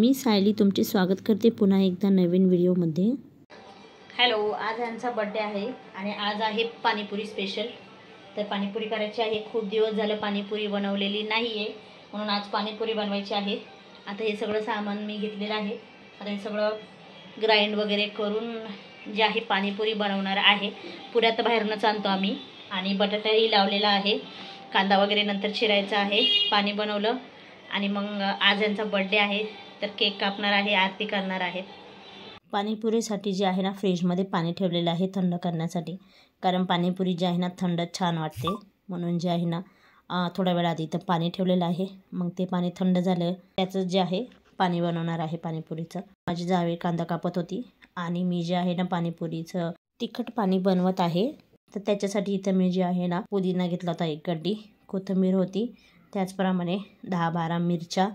मी सायली तुमचे स्वागत करते पुन्हा एकदा नवीन व्हिडिओमध्ये। हॅलो, आज यांचा बर्थडे आहे आणि आज आहे पाणीपुरी स्पेशल। तर पाणीपुरी करायची आहे। खूप दिवस झाले पाणीपुरी बनवलेली नाहीये, म्हणून आज पाणीपुरी बनवायची आहे। आता हे सगळं सामान मी घेतलेलं आहे। आता हे सगळं ग्राइंड वगैरे करून जे आहे पाणीपुरी बनवणार आहे। पुऱ्या तर बाहेरनंच आणतो आम्ही आणि बटाटाही लावलेला आहे। कांदा वगैरे नंतर चिरायचा आहे। पाणी बनवलं आणि मग आज यांचा बर्थडे आहे तर केक कापणार आहे, आरती करणार आहे। पाणीपुरीसाठी जे आहे ना फ्रीजमध्ये पाणी ठेवलेलं आहे थंड करण्यासाठी, कारण पाणीपुरी जे आहे ना थंड छान वाटते, म्हणून जे आहे ना थोड्या वेळ आधी इथं पाणी ठेवलेलं आहे। मग ते पाणी थंड झालं त्याचं जे आहे पाणी बनवणार आहे पाणीपुरीचं। माझी जावे कांदा कापत होती आणि मी जे आहे ना पाणीपुरीचं तिखट पाणी बनवत आहे। तर त्याच्यासाठी इथं मी जे आहे ना पुदिना घेतला होता, एक गड्डी कोथिंबीर होती, त्याचप्रमाणे 10-12 मिरच्या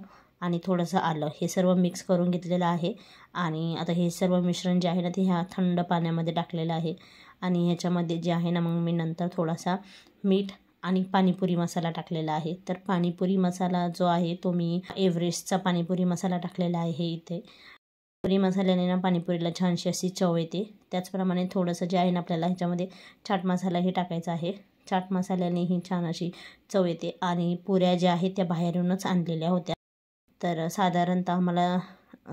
आणि थोडंसं आलं, हे सर्व मिक्स करून घेतलेलं आहे। आणि आता हे सर्व मिश्रण जे आहे ना ते ह्या थंड पाण्यामध्ये टाकलेलं आहे। आणि ह्याच्यामध्ये जे आहे ना मग मी नंतर थोडासा मीठ आणि पाणीपुरी मसाला टाकलेला आहे। तर पाणीपुरी मसाला जो आहे तो मी एव्हरेस्टचा पाणीपुरी मसाला टाकलेला आहे इथे। पुरी मसाल्याने ना पाणीपुरीला छानशी अशी चव येते। त्याचप्रमाणे थोडंसं जे आहे ना आपल्याला ह्याच्यामध्ये चाट मसालाही टाकायचा आहे। चाट मसाल्यानेही छान अशी चव येते। आणि पुऱ्या ज्या आहेत त्या बाहेरूनच आणलेल्या होत्या। तर साधारणतः मला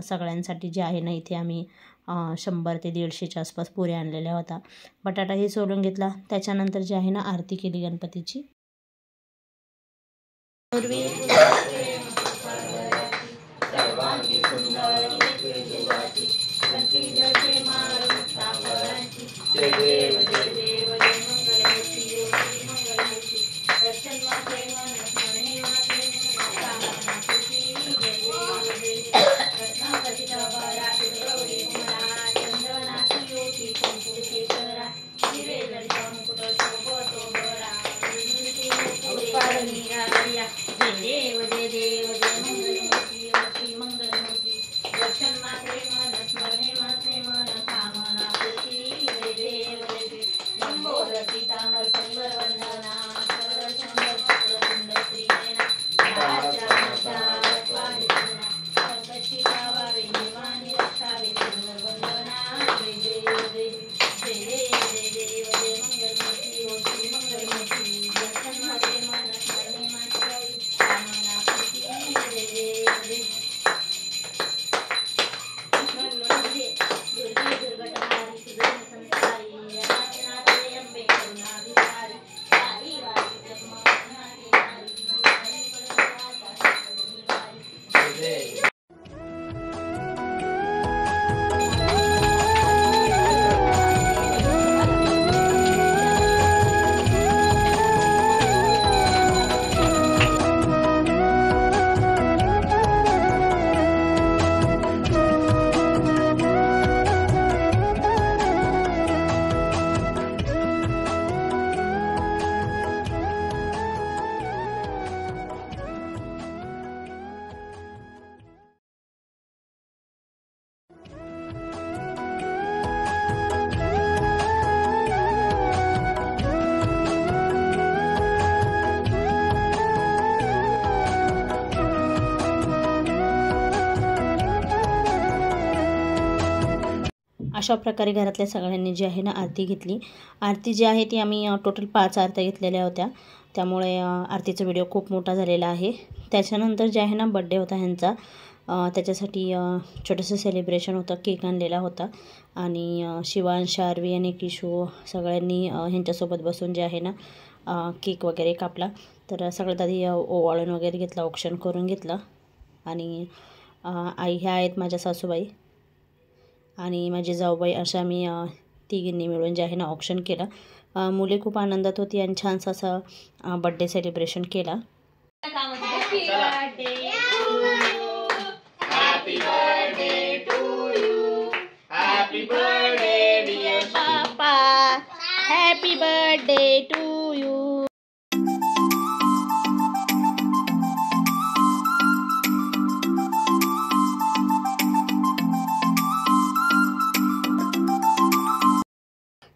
सगळ्यांसाठी जे आहे ना इथे आम्ही 100 ते 150च्या आसपास पुऱ्या आणलेल्या होत्या। बटाटाही सोलून घेतला, त्याच्यानंतर जे आहे ना आरती केली गणपतीची। अशा प्रकारे घरातल्या सगळ्यांनी जी आहे ना आरती घेतली। आरती जी आहे ती आम्ही टोटल 5 आरत्या घेतलेल्या होत्या, त्यामुळे आरतीचा व्हिडिओ खूप मोठा झालेला आहे। त्याच्यानंतर जे आहे ना बर्थडे होता ह्यांचा, त्याच्यासाठी छोटंसं सेलिब्रेशन होतं, केक आणलेला होता आणि शिवांश, शार्वी आणि किशू सगळ्यांनी ह्यांच्यासोबत बसून जे आहे ना केक वगैरे कापला। तर सगळ्यात आधी ओवाळून वगैरे घेतला, औक्षण करून घेतलं। आणि आई ह्या आहेत माझ्या सासूबाई आणि माझी जाऊबाई, अशा मी तिघींनी मिळून जे आहे ना ऑप्शन केलं। मुले खूप आनंदात होती आणि छानसा असा बर्थडे सेलिब्रेशन केला। Happy birthday to you.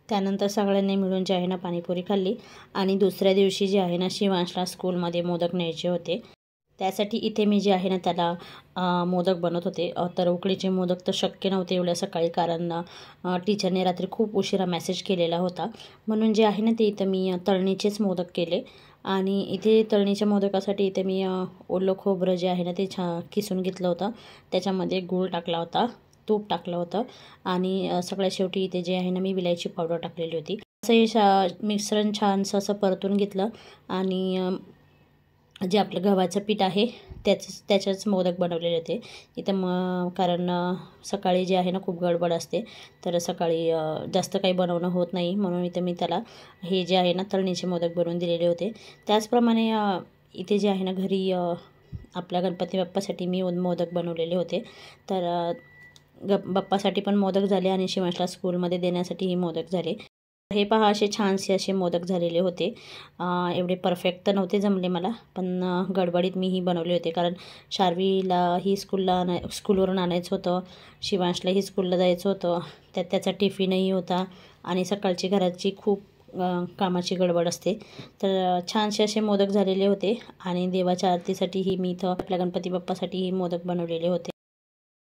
त्यानंतर सगळ्यांनी मिळून जे आहे ना पाणीपुरी खाल्ली आणि दुसऱ्या दिवशी जे आहे ना शिवांशला स्कूलमध्ये मोदक न्यायचे होते, त्यासाठी इथे मी जे आहे ना त्याला मोदक बनवत होते. तर उकडीचे मोदक तर शक्य नव्हते एवढ्या सकाळी, कारण टीचरने रात्री खूप उशिरा मेसेज केलेला होता. म्हणून जे आहे ना ते इथं मी तळणीचेच मोदक केले. आणि इथे तळणीच्या मोदकासाठी इथे मी ओलं खोबरं जे आहे ना ते किसून घेतलं होतं. त्याच्यामध्ये गूळ टाकला होता, तूप टाकलं होतं आणि सगळ्यात शेवटी इथे जे आहे ना मी विलायची पावडर टाकलेली होती. असं हे मिश्रण छानसं असं परतून घेतलं आणि जे आपलं गव्हाचं पीठ आहे त्याच्याच मोदक बनवलेले होते इथं. कारण सकाळी जे आहे ना खूप गडबड असते, तर सकाळी जास्त काही बनवणं होत नाही, म्हणून इथं मी त्याला हे जे आहे ना तळणीचे मोदक बनवून दिलेले होते. त्याचप्रमाणे इथे जे आहे ना घरी आपल्या गणपती बाप्पासाठी मी मोदक बनवलेले होते. तर बाप्पासाठी पण मोदक झाले आणि शिवांशला स्कूलमध्ये देण्यासाठीही मोदक झाले. हे पहा, असे छानसे असे मोदक झालेले होते. एवढे परफेक्ट तर नव्हते जमले मला, पण गडबडीत मीही बनवले होते, कारण शार्वीलाही स्कूलवरून आणायचं होतं, शिवांशलाही स्कूलला जायचं होतं, त्याचा टिफिनही होता आणि सकाळची घराची खूप कामाची गडबड असते. तर छानसे असे मोदक झालेले होते आणि देवाच्या आरतीसाठीही मी इथं आपल्या गणपती बाप्पासाठीही मोदक बनवलेले होते.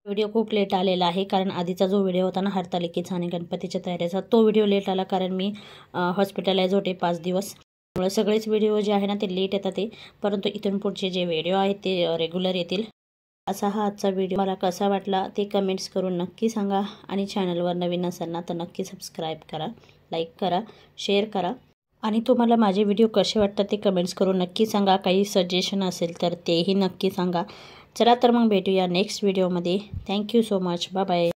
व्हिडिओ खूप लेट आलेला आहे, कारण आधीचा जो व्हिडिओ होता ना हरतालिकेचा आणि गणपतीच्या तयारीचा, तो व्हिडिओ लेट आला, कारण मी हॉस्पिटलाइज होते 5 दिवस. त्यामुळे सगळेच व्हिडिओ जे आहे ना ते लेट येतात ते, परंतु इथून पुढचे जे व्हिडिओ आहेत ते रेग्युलर येतील. असा हा आजचा व्हिडिओ मला कसा वाटला ते कमेंट्स करून नक्की सांगा आणि चॅनलवर नवीन असाल ना तर नक्की सबस्क्राईब करा, लाईक करा, शेअर करा आणि तुम्हाला माझे व्हिडिओ कसे वाटतात ते कमेंट्स करून नक्की सांगा. काही सजेशन असेल तर तेही नक्की सांगा. चला तर मग भेटूया नेक्स्ट व्हिडिओमध्ये. Thank you so much. Bye bye.